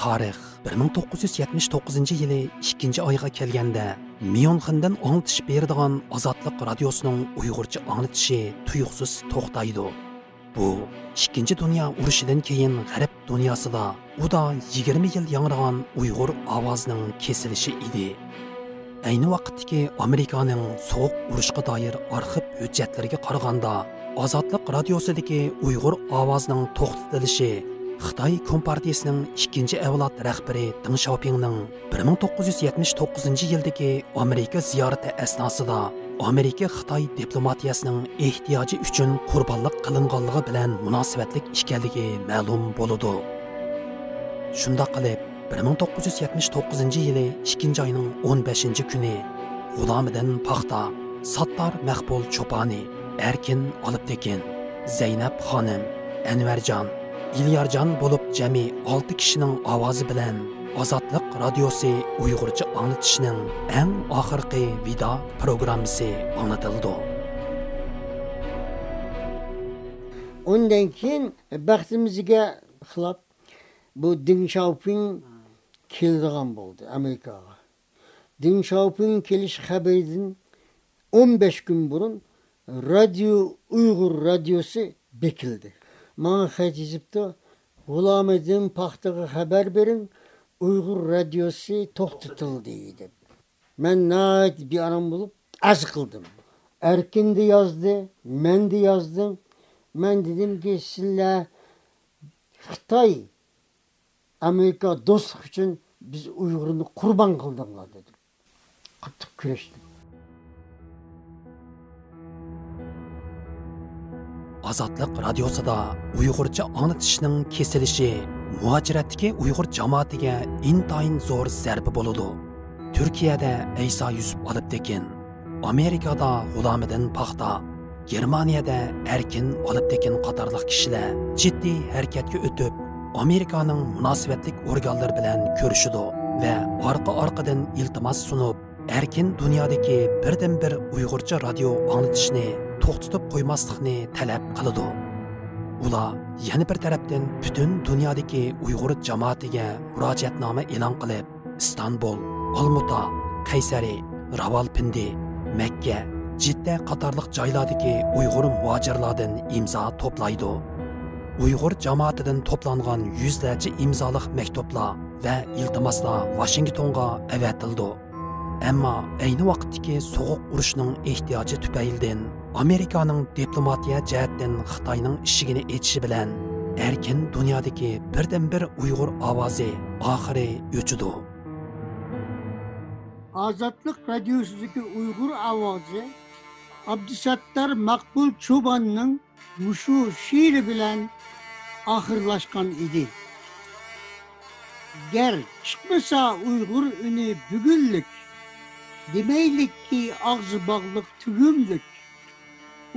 Tarix 1979-yili 2-oyga kelganda Myonxindan anglitish beradigan Ozodlik radiosining Uyg'urcha anglitishi tuyuqsiz to'xtaydi. Bu 2-dunyo urushidan keyin G'arb dunyosida uda 20 yil yangragan Uyg'ur ovozining kesilishi edi. Ayni vaqtdagi Amerikaning so'q urushga doir arxiv hujjatlariga qaraganda, Ozodlik radiosidagi Uyg'ur ovozining to'xtatilishi Xitoy Kompartiyasining 2-avlod rahbari Deng Xiaopingning 1979-yildagi Amerika ziyorati asnosida Amerika Xitoy diplomatiyasining ehtiyoji uchun qurbonlik qilinganligi bilan munosabatlik ekanligi ma'lum bo'ldi. Shunda qilib 1979-yili 2-oyning 15-kuni G'ulomiddin Paxta, Sattar Maqbul Cho'poni, Erkin Olibtekin, Zaynab xonim, Anvarjon, İlyarjon bo'lib jami 6 kishining ovozi bilan Ozodlik radiosi Uyg'urcha anglatishining eng oxirgi video programmasi anglatildi. Ondan keyin baxtimizga xilop bu Deng Xiaoping keldigan bo'ldi Amerikaga. Deng Xiaoping kelish xabaridan 15 kun burun Uyg'ur radiosi bekildi. Bana xat yazıptı, G'ulomiddin Paxtaga xabar bering, Uyg'ur radiosi to'xtatildi dedi. Men nayt bir aram bulup az qildim. Erkin de yazdı, men de yazdım. Men dedim ki sizler Xitoy Amerika dostluk için biz Uyg'urni qurban qildinglar dedim. Qattiq kurashdim. Ozodlik radiosida Uyg'urcha anglitishning kesilishi muhojiratdagi Uyg'ur jamoatiga intayin zo'r zarba bo'ldi. Turkiyada Aysa Yusuf Olibtekin, Amerikada G'ulomiddin Paxta, Germaniyada Erkin Olibtekin qatorliq kishilar jiddiy harakatga o'tib, Amerikaning munosabatlik organlari bilan ko'rishdi va orqa-orqadan iltimos sunib, Erkin dunyodagi birdan-bir Uyg'urcha radio anglitishni to'xtatib qo'ymaslikni talab qiladi. Ular yana bir tarafdan butun dunyodagi Uyg'ur jamoatiga murojaatnoma e'lon qilib, Istanbul, Olmuta, Qaysari, Ravalpindi, Makka, Jidda qatorliq joylardagi Uyg'ur muhojirlardan imzo to'playdi. Uyg'ur jamoatidan to'plangan yuzlarcha imzoliq maktublar va iltimoslar Washingtonga avatildi. Ammo ayni vaqtdagi so'g'uq urushning ehtiyoji tufaylidan Amerikaning diplomatiya jihatdan Xitoyning ishigini echishi bilan erkin dunyodagi birdan-bir Uyg'ur ovozi oxiri o'chidi. Ozodlik radiosidagi Uyg'ur ovozi Abdusattar Maqbul Cho'ponning mushu she'ri bilan oxirlashgan edi. Gar chiqmasa Uyg'ur uni bugunlik, demaylik ki ağzı bağlıq tügümlük.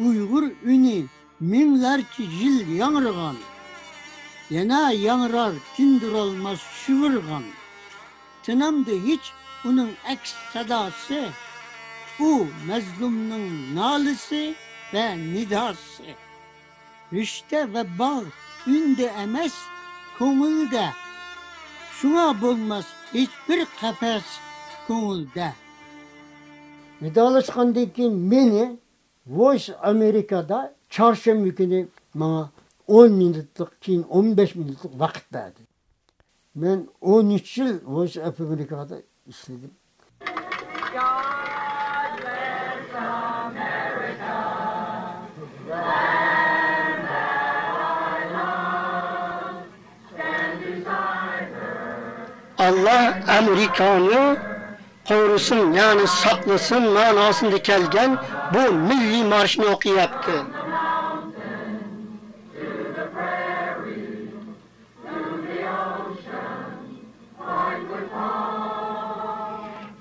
Uygur ünü minlerce yıl yanırgan. Yana yanırar tindir olmaz şıvırgan. Tınamdı hiç onun aks sadası. Bu mezlumnun nalısı ve nidası. Rüşte ve bağ ünde emez ko'ngilda. Şuna bulmaz hiçbir kafes ko'ngilda. Vidalaşkandan keyin beni Voice Amerika'da çarşamba günü bana 10 minutlik keyin 15 minutlik vaqt verdi. Ben 13 yıl Voice Amerika'da işledim. Allah Amerikanı korusun, yani saklasın manasında kelgen bu milli marşını okuyaptı.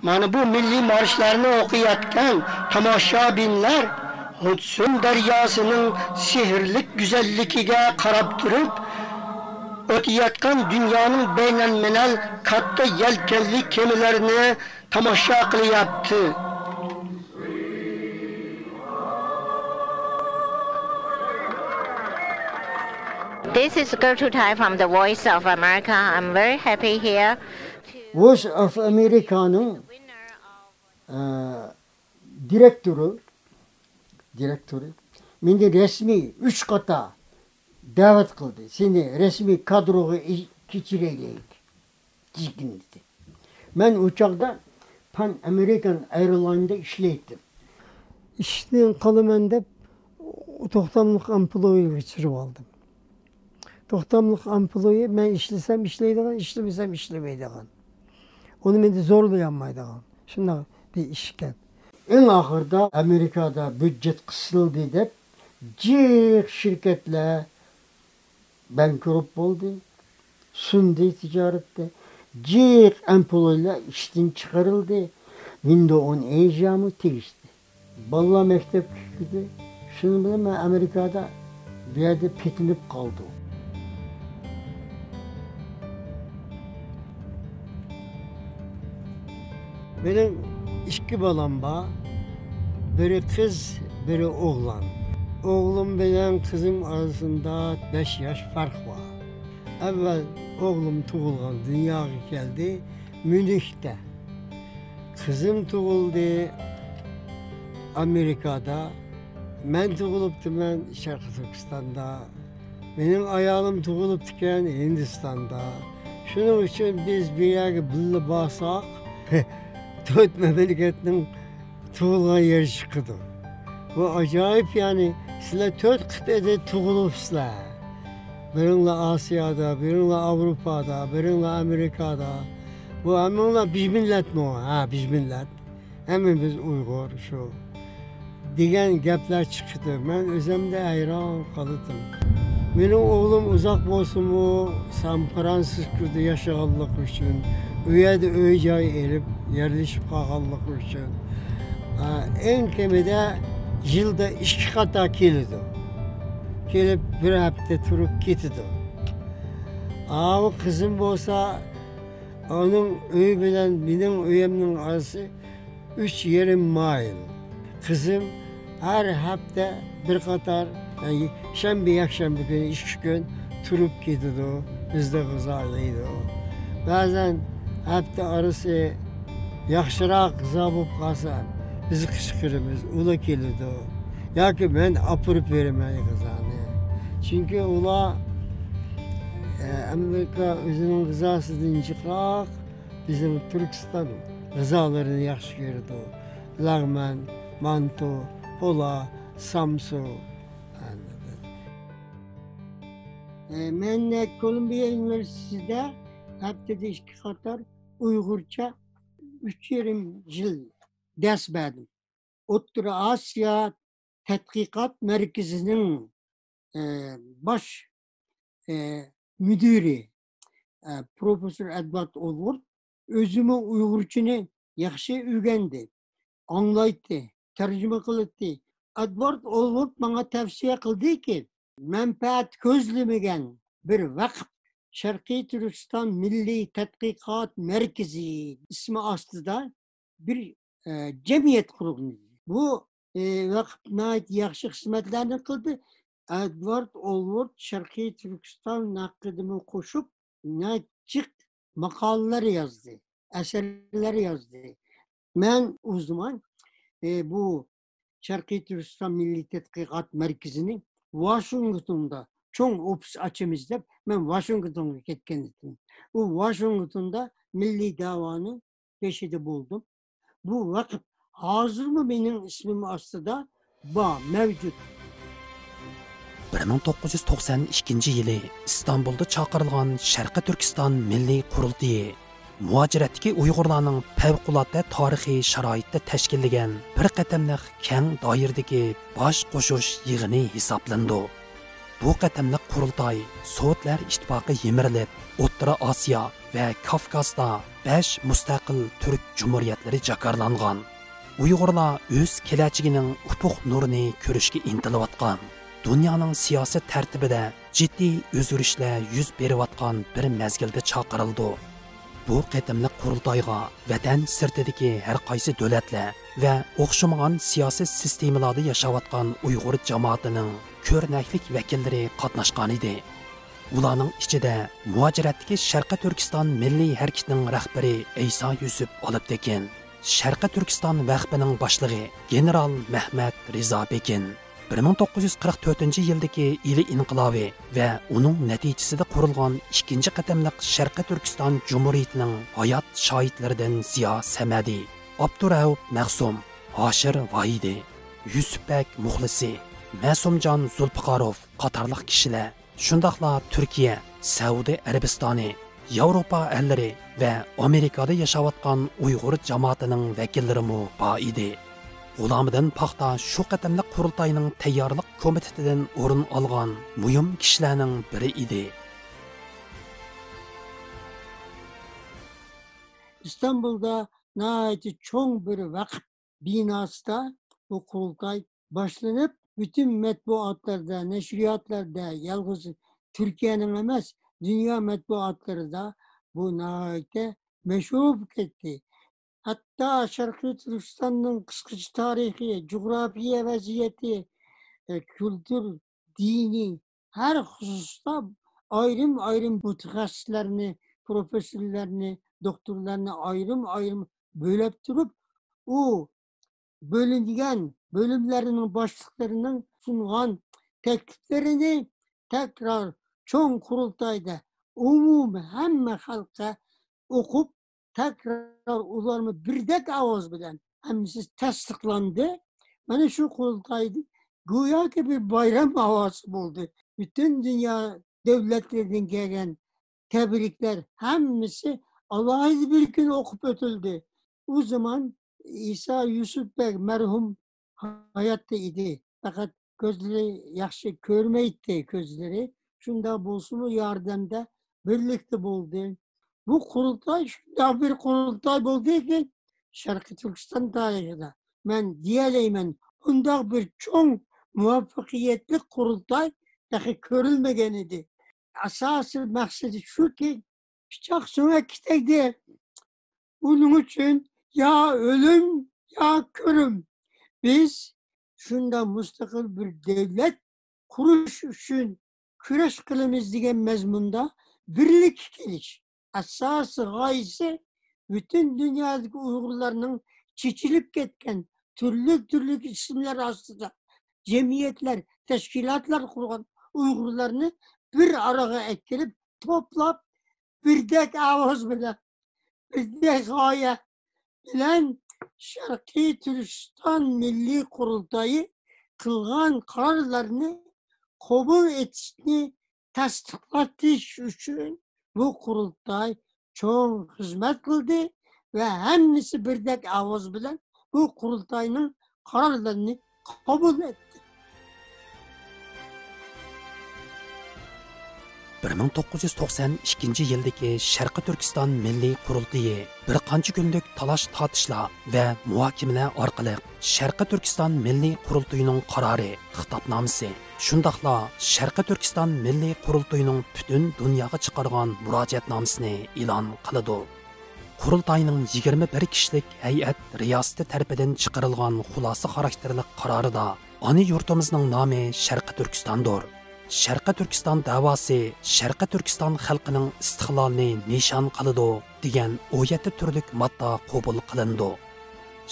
Mana bu milli marşlarını okuyatken tamaşabinler Hudson deryasının sihirlik güzellikiga qarab turib o'tayotgan dünyanın beynelminel katta yelkenli kemilerini tamaşa qilyapti. This is Gertrude Tai from the Voice of America. I'm very happy here. Voice of America'nın direktörü meni resmi 3 kata davet kıldı. Seni resmi kadroga keçireylik. Dedi. Ben uçakta Pan American Airlines'da işleydim. İşten kalımen dep toxtamlıq amployu geçirip aldım. Toxtamlıq amployu ben işlesem işleydiğen, işlemesem işlemeydiğen. Onu beni zorlayamaydiğen. Şunlar bir işken. En ahırda Amerika'da büdjet kısıldı dep cik şirketler bankrupt oldu. Sundu ticarette. Cik employlar işten çıkarıldı. Windows 10 ejamı tegişti. Balla mektep gitti. Şunu bilen ben Amerika'da bir yerde petinip kaldı. Benim iki balam var. Biri kız, biri oğlan. Oğlum bilen kızım arasında 5 yaş fark var. Evvel oğlum doğulgan dünyaya geldi Münih'te. Kızım doğuldu Amerika'da. Ben doğuluptum ben Şarkı Türkistan'da. Benim ayağım doğuluptuken Hindistan'da. Şunun için biz bir yere birlikte baksak 4 memleketin doğulgan yeri çıktı. Bu acayip yani. Sizler 4 kıtada doğulupsizler. Birinle Asya'da, birinle Avrupa'da, birinle Amerika'da. Bu hemen biz millet mi o? Ha biz millet. Hemen biz Uygur şu. Diyen gaplar çıktı. Ben özümde hayran kaldım. Benim oğlum uzak olsun mu? San Francisco'da yaşayanlık için. Üyede öğücay erip yerleşip kalkanlık için. En kemide yılda 2 kata geldi. Gelip bir hafta durup gitti. Ama kızım olsa onun öğü bilen benim öğümün arası 3,5 mil. Kızım her hafta bir kadar yani şembe akşam bir gün 2 gün durup gidiyordu. Bizde kızarlıydı. Bazen hafta arası yaxşırak kıza bulup kalsa bizi kışkırımız ula geliyordu. Ya ki ben apırıp veremeyim kızanı. Çünkü ula Amerika özünün kızasından çıkak bizim Türkistan kızalarını yaxşı gördü. Lağmen, manto, pola, samsu. Ben Kolombiya Üniversitesi'de haftada 2 kadar Uygurca 3,5 yıl ders verdim. Orta Asya Tetkikat Merkezi'nin baş müdürü Profesör Edward Olward özümü Uygurçunu yaxşı öğrendi, anlaydı, tercüme kıldı. Edward Olward bana tavsiye kıldı ki menfaat gözlemegen bir vakıf Şarkı Türkistan Milli Tetkikat Merkezi ismi aslında bir cemiyet kuruldu. Bu vakıfına yaxşı hizmetlerini kıldı. Edward Olward Şarkı Türkistan nakledimi koşup çık makaleler yazdı, eserler yazdı. Ben o zaman bu Şarkı Türkistan Milli Tetkikat Merkezi'nin Washington'da çoğun ofis açımızda ben Washington'a gittim. Bu Washington'da milli davanın peşinde buldum. Bu vakıf hazır mı benim ismim aslında mevcut. 1992 yılı İstanbul'da çağırılgan Şarkı Türkistan Milli Kurultayı muhaciratdagi Uyg'urlarning favqulodda tarixiy sharoitda tashkillangan bir qatamliq keng doiradagi bosh qo'shish yig'ini hisoblandi. Bu qatamliq qurultoy Sovetlar ittifoqi yemirilib, O'rta Osiyo va Kavkazda 5 mustaqil turk jumhuriyatlari jakarlangan. Uyg'urlar o'z kelajagining ufuq nurini ko'rishga intilayotgan. Dunyoning siyosiy tartibida jiddiy o'zgarishlar yuz berayotgan bir mezgilda chaqirildi. Bu qatimliq qurultoyga vatan sirtidagi har qaysi davlatlar va o'xshamagan siyosiy sistemalarda yashayotgan Uyg'ur jamoatining ko'rnaklik vakillari qatnashgan edi. Ularning ichida muajiratdagi Sharqiy Turkiston milliy harakatining rahbari Ayso Yusuf Olibtekin, Sharqiy Turkiston vaqfining boshlig'i general Mahmad Rizobekin 1944-yildagi ili inqilobi va uning natijasida qurilgan ikkinchi qatamliq Sharqiy Turkiston Jumhuriyatining hayot shohidlaridan Ziyo Samadi, Abdurahub Maqsum, Hoshir Vohidi, Yusufbek Muxlisi, Ma'sumjon Zulfiqarov qatorliq kishilar, shundaqla Turkiya, Saudiya Arabistoni, Yevropa ellari va Amerikada yashayotgan Uyg'ur jamoatining vakillari bor edi. G'ulamidan paxta shu qatamliq qurultayning tayyorlik komitetidan o'rin olgan muhim kishilarning biri edi. İstanbul'da nihayet çok bir vakıf binasında bu kurultay başlanıp bütün matbuatlarda, neşriyatlarda, yalnız Türkiye'nin emez, dünya matbuatları da bu nihayet meşhur etti. Hatta Şarkı Türkistan'ın kıskıcı tarihi, coğrafya vaziyeti, kültür, dini her hususta ayrım mütehassislerini, profesörlerini, doktorlarını ayrım bölüp durup o bölüngen bölümlerinin başlıklarının sunulan tekliflerini tekrar çoğun kurultayda hemen halka okup tekrar ularını birdek avaz bilen hemisi tasdiklandı. Bana şu kurultaydı güya ki bir bayram havası buldu. Bütün dünya devletlerinin gelen tebrikler hemisi Allah'ı bir gün okup ötüldü. O zaman İsa Yusuf Bey merhum hayatta idi. Fakat gözleri yaxşı görmeydi gözleri. Şunda bulsun yardımda birlikte buldu. Bu kurultay şunda bir kurultay buldu ki Şarkı Türkistan tarihinde. Ben diyeleyim bunda bir çok muvaffakiyetli kurultay dahi görülmegen idi. Asası maksidi şu ki bıçak sonra giteydi. Bunun için ya ölüm ya körüm. Biz şunda müstakil bir devlet kuruş için küreş kılımız diyen mezmunda birlik geliş. Asası gayesi bütün dünyadaki Uygurlarının çiçilip ketken türlü isimler aslında cemiyetler, teşkilatlar kuran Uygurlarını bir araya eklenip toplap birdek avaz bilen, birdek gaye bilen Şarkı Türkistan Milli Kurultayı kılgan kararlarını kabul etişini tasdiklatış için bu kurultay çok hizmet kıldı ve hemisi birdek avaz bilen bu kurultayının kararlarını kabul etti. 1992-yildagi Sharqiy Turkiston Milliy Qurultiyi bir qancha kunlik talash tortishlar va muhokamalar orqali Sharqiy Turkiston Milliy Qurultiyining qarori, xitobnomasi, shundaqla Sharqiy Turkiston Milliy Qurultiyining butun dunyoga chiqargan murojaatnomasini e'lon qiladi. Qurultayning 21 kishilik hay'at riyosati tarafidan chiqarilgan xulosa xarakterli qarorida ona yurtimizning nomi Sharqiy Turkistondir. Sharqiy Turkiston da'vosi Sharqiy Turkiston xalqining istiqlolini nishon qiladi degan 17 turlik modda qabul qilindi.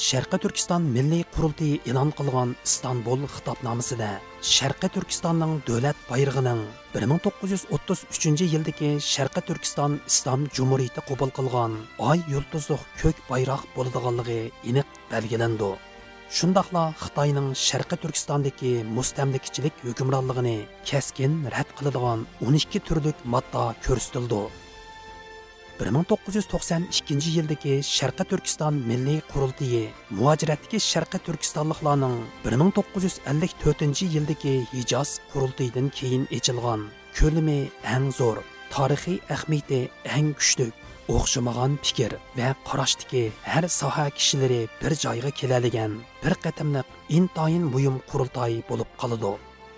Sharqiy Turkiston Milliy Qurultiyi e'lon qilgan Istanbul xitobnomasida Sharqiy Turkistonning davlat bayrog'ining 1933-yildagi Sharqiy Turkiston Islom Jumhuriyati qabul qilgan oy yulduzli ko'k bayroq bo'ladiganligi aniq belgilandi. Shundaqla Xitoyning Sharqiy Turkistondagi mustamlikachilik hukmronligini keskin rad qiladigan 12 turlik modda ko'rsatildi. 1992-yildagi Sharqiy Turkiston Milliy Qurultiyi muajiratdagi Sharqiy Turkistonliklarning 1954-yildagi Hijoz Qurultiyidan keyin ochilgan ko'lami eng zo'r, tarixiy ahamiyati eng kuchli, o'xshamagan fikr va qarashdagi har soha kishilari bir joyga keladigan bir qatimliq intayin muhim qurultoy bo'lib qoladi.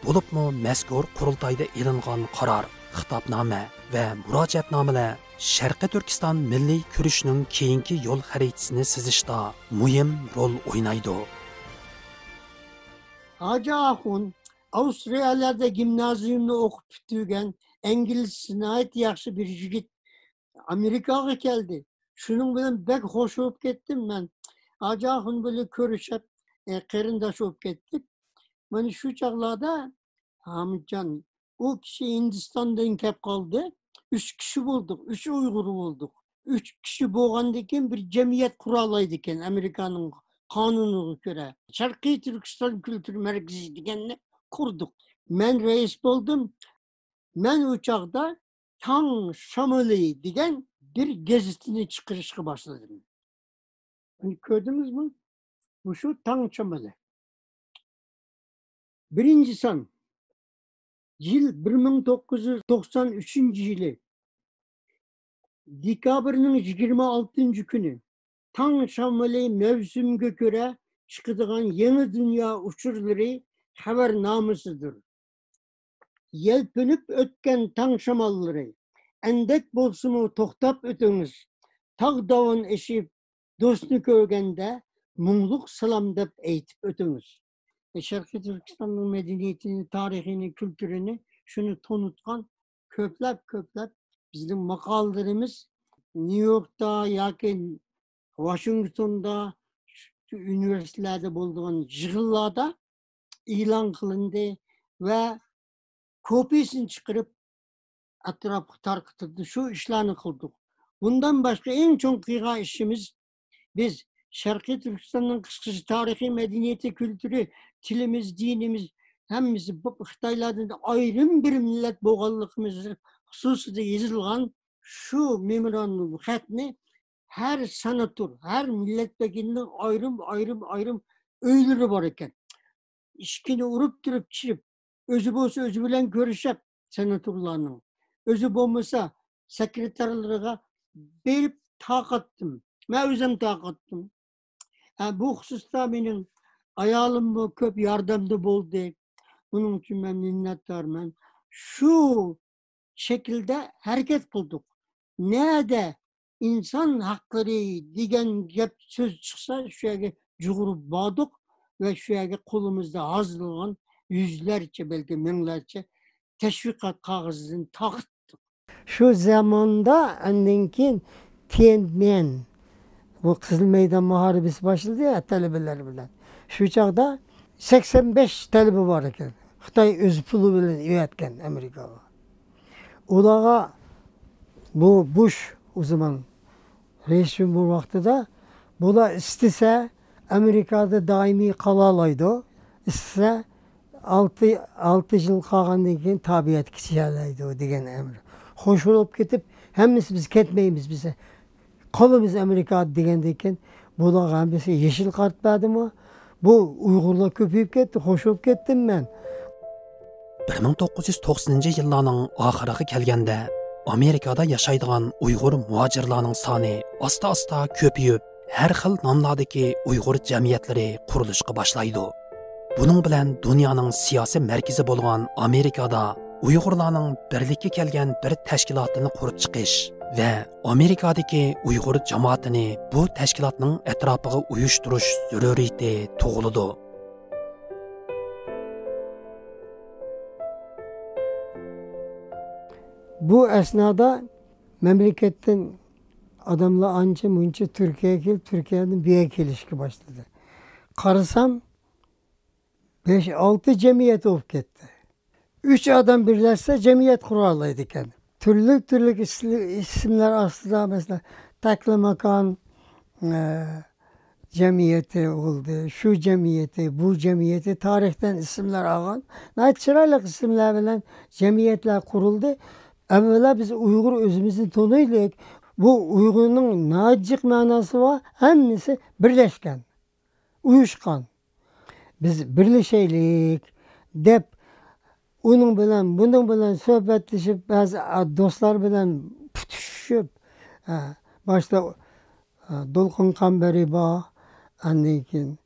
Bo'libmi mazkur qurultoyda e'longan qaror, xitobnoma va murojaatnomalar Sharqiy Turkiston milliy kurishning keyingi yo'l xaritasini sizishda muhim rol o'ynaydi. Hacı Ahun Avustralya'da gimnazyumda okup bitirgen İngilizcesine ait yaxşı bir yigit Amerikaga geldi. Şunun bilen bek hoş olup kettim ben. Acahın böyle körüşüp kerindaş olup kettik. Bana şu çağlarda Hamidcan o kişi Hindistan'dan kep kaldı. 3 kişi bulduk. 3 Uygur bulduk. 3 kişi boğandayken bir cemiyet kuralaydıken Amerika'nın kanununa göre. Şarkı Türkistan Kültür Merkezi dikenini kurduk. Ben reis oldum. Ben uçakta Tan Şamali diyen bir gazetini çıkarışa başladım. Hani gördünüz mü? Bu şu Tan Şamali. Birinci san. Yıl 1993 yılı. Dekabr'ın 26. günü. Tan Şamali mevsimge göre çıkıdığan yeni dünya uçurları habernamasıdır. Yelpinip ötken tan şamalları, endek bolsumu toktap ötünüz, tağ davun eşip dostunu görgende, mumluk salam dep eğitip ötünüz. Şarkı Türkistan'ın medeniyetini, tarihini, kültürünü şunu tanıtkan köplep bizim makallarımız New York'ta, yakin Washington'da, üniversitelerde bulduğun yığınlarda ilan kılındı ve kopyasını çıkarıp etrafı tarkıtıldı. Şu işlerini kıldık. Bundan başka en çok kıyga işimiz biz Şarkı Türkistan'ın kıskısı tarihi, medeniyeti, kültürü, tilimiz, dinimiz hemimizi bu Xitaylardan ayrım bir millet boğallığımızı hususunda yazılgan şu memorandum xatni her sanatör, her milletvekilinin ayrım öyleri var eken. İşkini urup durup çirip özü bolsa özü bilen görüşüp senatörlerinin. Özü bolmasa sekreterlere berip takattım. Ben özüm takattım. Bu hususta benim ayalım bu köp yardımcı oldu. Bunun için ben minnettarım. Şu şekilde hareket kıldık. Nerede insan hakları diyen söz çıksa şöyle cuğurup bağdık ve şöyle kolumuzda hazırlanan yüzlerce belki binlerce teşvikat kağıdını taktık. Şu zamanda annenkin Tiananmen bu Kızıl Meydan Muharebesi başladı ya talebeler bilen. Şu çağda 85 talebe var iken. Xitay öz pulu bilen üretken Amerika'ga. Olağa bu Bush o zaman reisim bu vaxtıda bula istese Amerika'da daimi kalalaydı. İstese 6 yıl kalgandan keyin tabiat kişiyalaydı o degen emir. Hoş olup ketip hemimiz biz ketmeyimiz bize. Kalımız Amerika'da degendeyken bula hemisi yeşil kart verdi mi? Bu Uygurlar köpüyüp ketdi, hoş olup kettim ben. 1990 yıllarning oxiriga kelganda Amerikada yashaydigan Uyg'ur muhojirlarning soni asta ko'payib, har xil nomlardagi Uyg'ur jamiyatlari qurilishga boshlaydi. Buning bilan dunyoning siyosiy markazi bo'lgan Amerikada Uyg'urlarning birlikka kelgan bir tashkilotini qurib chiqish va Amerikadagi Uyg'ur jamoatini bu tashkilotning atrofiga uyushtirish zaruriyati tug'iladi. Bu esnada memleketten adamla anca munca Türkiye'ye gelip Türkiye'den bir ilişki başladı. Karısam 5-6 cemiyet olup gitti. 3 adam birleşse cemiyet kurarlaydı kendi. Türlük isimler aslında mesela Taklamakan cemiyeti oldu. Şu cemiyeti, bu cemiyeti tarihten isimler ağan. Çıraylık isimler bilen cemiyetler kuruldu. Evvela biz Uygur özümüzün tonuyla bu Uygur'un nacik manası var. Hemisi birleşken, uyuşkan. Biz birleşeylik, dep, onun bilen, bunun bilen sohbetleşip, bazı dostlar bilen pütüşüp, başta Dolkun Kamberi var, annekin,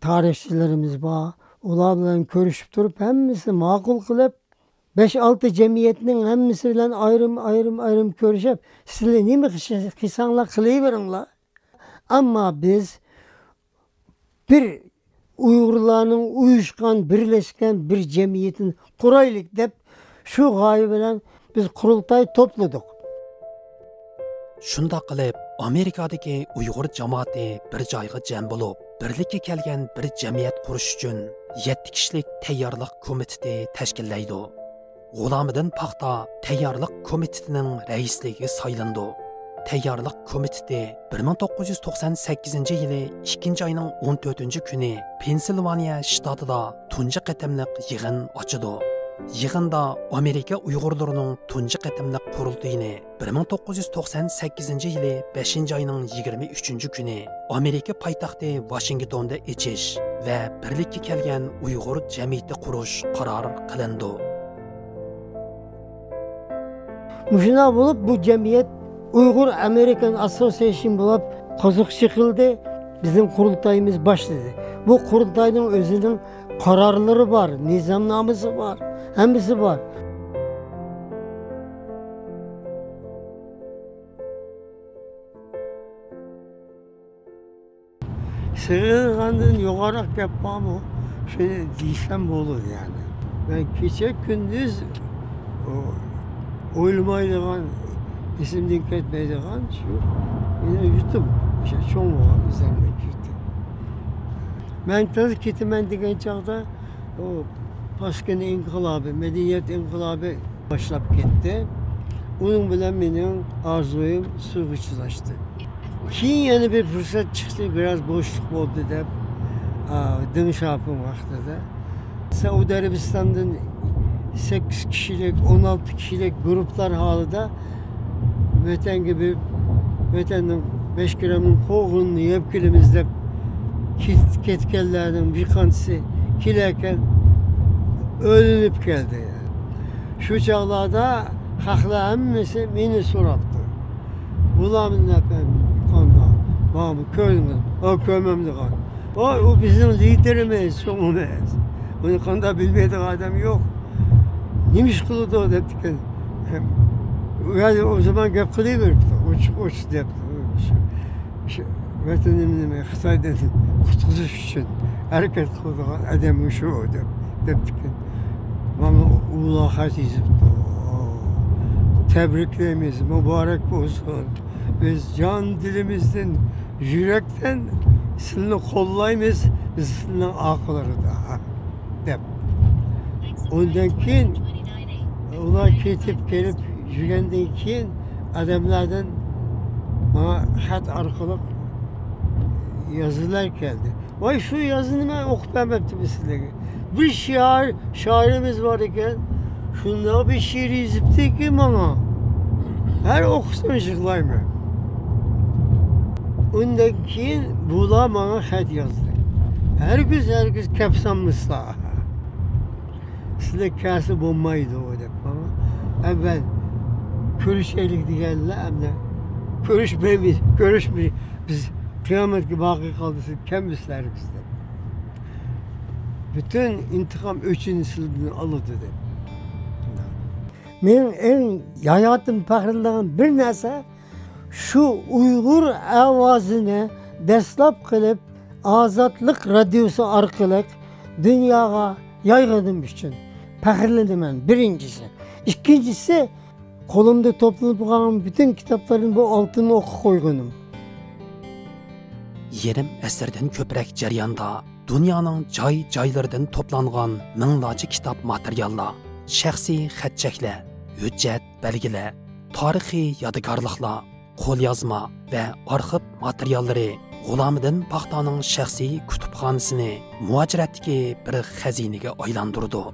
tarihçilerimiz var. Onlarla görüşüp durup hemisi makul kılıp, 5-6 cemiyetinin hemisi bilen ayrım görüşüp, sizle ne mi kısanla kılayıverinler. Ama biz bir Uygurların uyuşkan, birleşken bir cemiyetin kuraylık deyip şu gaye bilen biz qurultay topladık. Shunda qilib, Amerikadagi Uyg'ur jamoati bir joyga jam bo'lib, birlikka kelgan bir jamiyat qurish uchun 7 kishilik tayyorlik komiteti tashkillaydi. G'ulomidin Paxta tayyorlik komitetining raisligiga saylandi. Tayyorlik komiteti 1998-yili 2-oyning 14-kuni Pensilvaniya shtatida tunji qatimliq yig'in ochdi. Yig'inda Amerika Uyg'urlarining tunji qatimliq qurultayini 1998-yili 5-oyning 23-kuni Amerika poytaxti Washingtonda echish va birlikka kelgan Uyg'ur jamiyati qurish qaror qilindi. Muşuna bulup bu cemiyet Uygur American Association bulup kazık çıkıldı. Bizim kurultayımız başladı. Bu kurultayın özünün kararları var, nizamnaması var, hepsi var. Sığırgan'ın yukarı yapmamı şöyle diysem olur yani. Ben gece gündüz oylamaydigan, isimden ketmeydigan şu yine yuttum. İşte çoğun var üzerine yuttum. Ben tadı gitmen diyen çağda o Paskın İnkılabı, Medeniyet İnkılabı başlap gitti. Onun bilen benim arzuyum sığıçlaştı. Keyin yeni bir fırsat çıktı, biraz boşluk oldu da Dın Şap'ın vaxtıda. Saudi Arabistan'dan 8 kişilik, 16 kişilik gruplar halinde vatan gibi vatanın 5 gramın koğununu yepkilimizde ketkellerden bir kanısı kilerken ölünüp geldi. Yani. Şu çağlarda hakla emmesi beni soraptı. Bulamın efendim kanda, bağımı köylümüz, o köymemdi kan. O bizim liderimiz, sonumuz. Onu kanda bilmeyecek adam yok. Neymiş kılıdı o deptiken. Yani o zaman gep kılıyverdi. Uç depti. Vatanımın Xitay'dan kurtuluş için hareket kıldığı adam şu o deptiken. Bana ulahat izip tebriklerimiz mübarek olsun. Biz can dilimizden, yürekten sizinle kollayımız, biz sizinle akılları da dep. Ondan keyin ular ketip gelip yürgenden keyin adamlardan bana hat arkalık yazılar geldi. Vay şu yazını ben okup emeptim sizlere. Bir şairimiz var iken şunda bir şiir yazıptı ki bana. Her okusam ışıklayma. Ondan keyin bular bana hat yazdı. Herkes kapsammışlar. Sizde kâsı bombaydı o dep bana. Evvel görüşeylik diyenler hem de görüşmeyiz. Biz kıyamet gibi baki kaldısı kemizler bizde. Bütün intikam üçün silbini alıdı dep. Benim en hayatım pahırlığım bir neyse şu Uygur avazını deslap kılıp Azatlık Radyosu arkalık dünyaya yaygıdım için. Pahırladım ben birincisi. İkincisi kolumda toplanıp kalan bütün kitapların bu altını oku koygunum. Yerim əsrdən köprək jarayanda dünyanın joy-joylaridan toplanğan minglarca kitap materiallar, şəxsi xətçəklər, hüccət belgilər, tarixi yadigarlıqlar, qo'lyozma və arxiv materialları G'ulomidin Paxtaning şəxsi kutubxonasini muajiratdagi bir xazinəyə aylandırdı.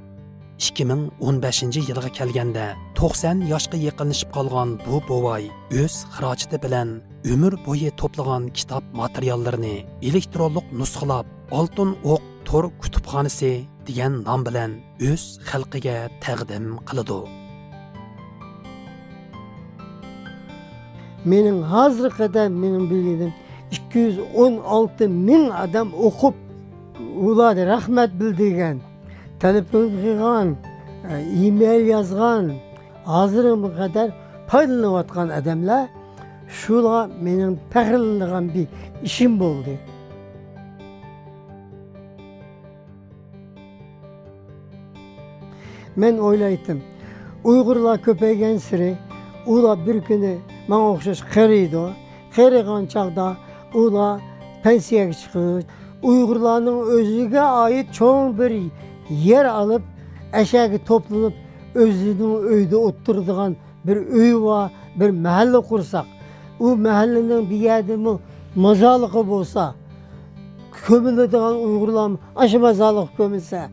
2015-yilga kelganda 90 yoshga yaqinlashib qolgan bu bovay o'z xarajati bilan umr bo'yi to'plagan kitob materiallarini elektronlik nusxalab Oltin o'q tor kutubxonasi degan nom bilan o'z xalqiga taqdim qiladi. Mening hozir qadar mening bilganim 216 ming odam o'qib ular rahmat bildirgan. Telefon qilgan, e-mail yozgan, hozirga qadar foydalanayotgan odamlar shular mening faxrlangan bir ishim bo'ldi. Men o'ylaydim, Uygurlar köpeygen siri, ula bir günü bana okşaş kırıydı. Kırıgan çağda ula pensiye çıkıyor. Uygurların özüge ait çoğun bir yer alıp eşeği toplanıp özünün öyde oturduğun bir öy var, bir mahalle kursak. O mahallenin bir yerde mi mazalığı olsa, kömülüdüğün Uygurlar aşı mazalık kömülse,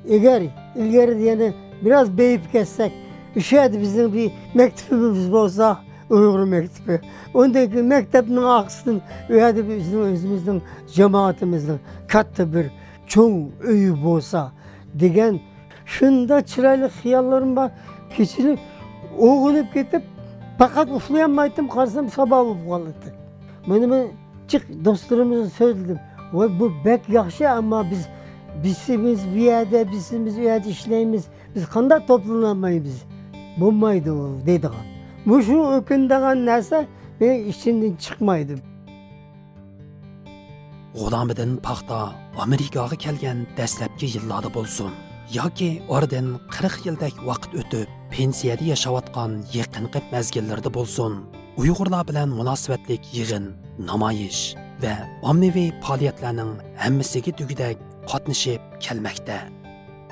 eğer ilgari diyene biraz beyip kessek, üşüyedi bizim bir mektubumuz olsa, Uygur mektebi. Ondaki mektebin aksın, öyde bizim özümüzün, cemaatimizin katta bir çoğun öyü olsa, degen, şunda çıraylı hiyallarım var, keçili oğulup gidip, fakat uflayamaydım, karşısam sabah olup kaldı. Ben çık dostlarımıza söyledim. Bu bek yaxşı ama bizimiz bir yerde, bizimiz bir yerde işleyimiz, biz kanda toplanamayız. Bulmaydı o dedi. Bu şu ökündüğün neyse, ben içinden çıkmaydım. G'ulamidan paxta Amerikaga kelgan dastlabki yillarda bo'lsin yoki oradan 40 yildek vaqt o'tib pensiyada yashayotgan yaqinqi mezgillarda bo'lsin, Uyg'urlar bilan munosabatlik yig'in, namoyish va ommaviy faoliyatlarning hammasiga tugidek qatnashib kelmoqda.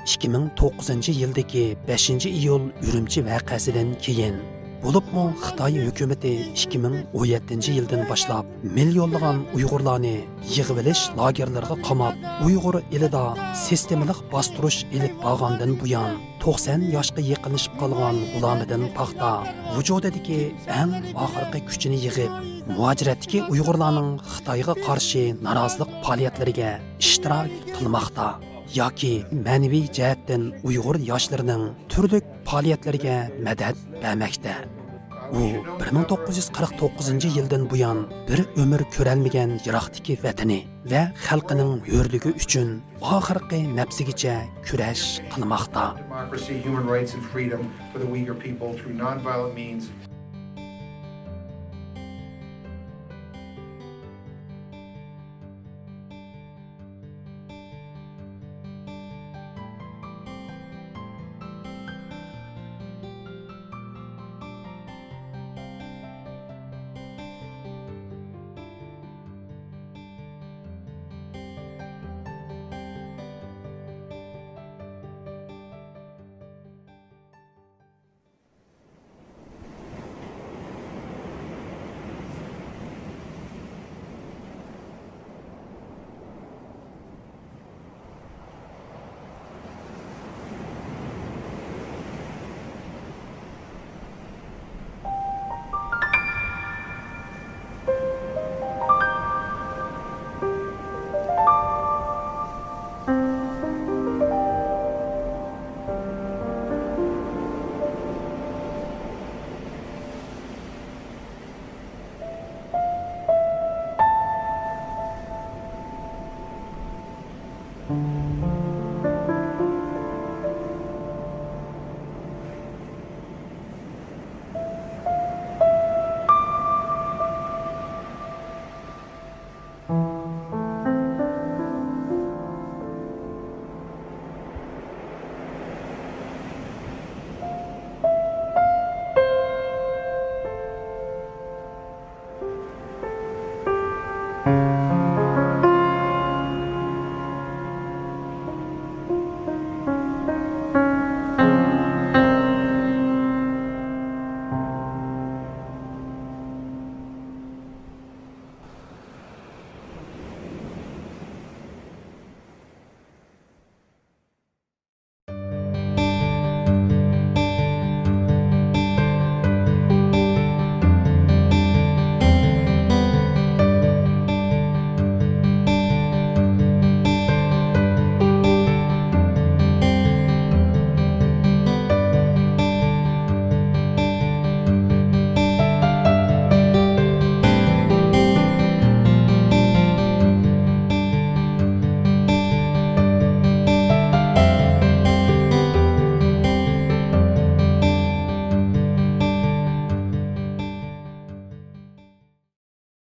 2009-yildagi 5-iyul Urumchi voqeasidan keyin bo'libmi Xitoy hukumati 2017-yildan boshlab millionlagan Uyg'urlarni yig'ib olish lagerlariga qamab, Uyg'ur elida sistemalik bostirish elib borgandan buyon 90 yoshga yaqinlashib qolgan G'ulamiddin paxta vujudidagi eng oxirgi kuchini yig'ib, muhojiratdagi Uyg'urlarning Xitoyga qarshi norozilik faoliyatlariga ishtirok qilmoqda. yoki ma'naviy jihatdan Uyg'ur yoshlarining turli faoliyatlariga madad bermoqda. U 1949-yildan buyon bir umr ko'rolmagan Iroqdagi vatani va xalqining hurligi uchun oxirgi nafsigacha kurash qilmoqda.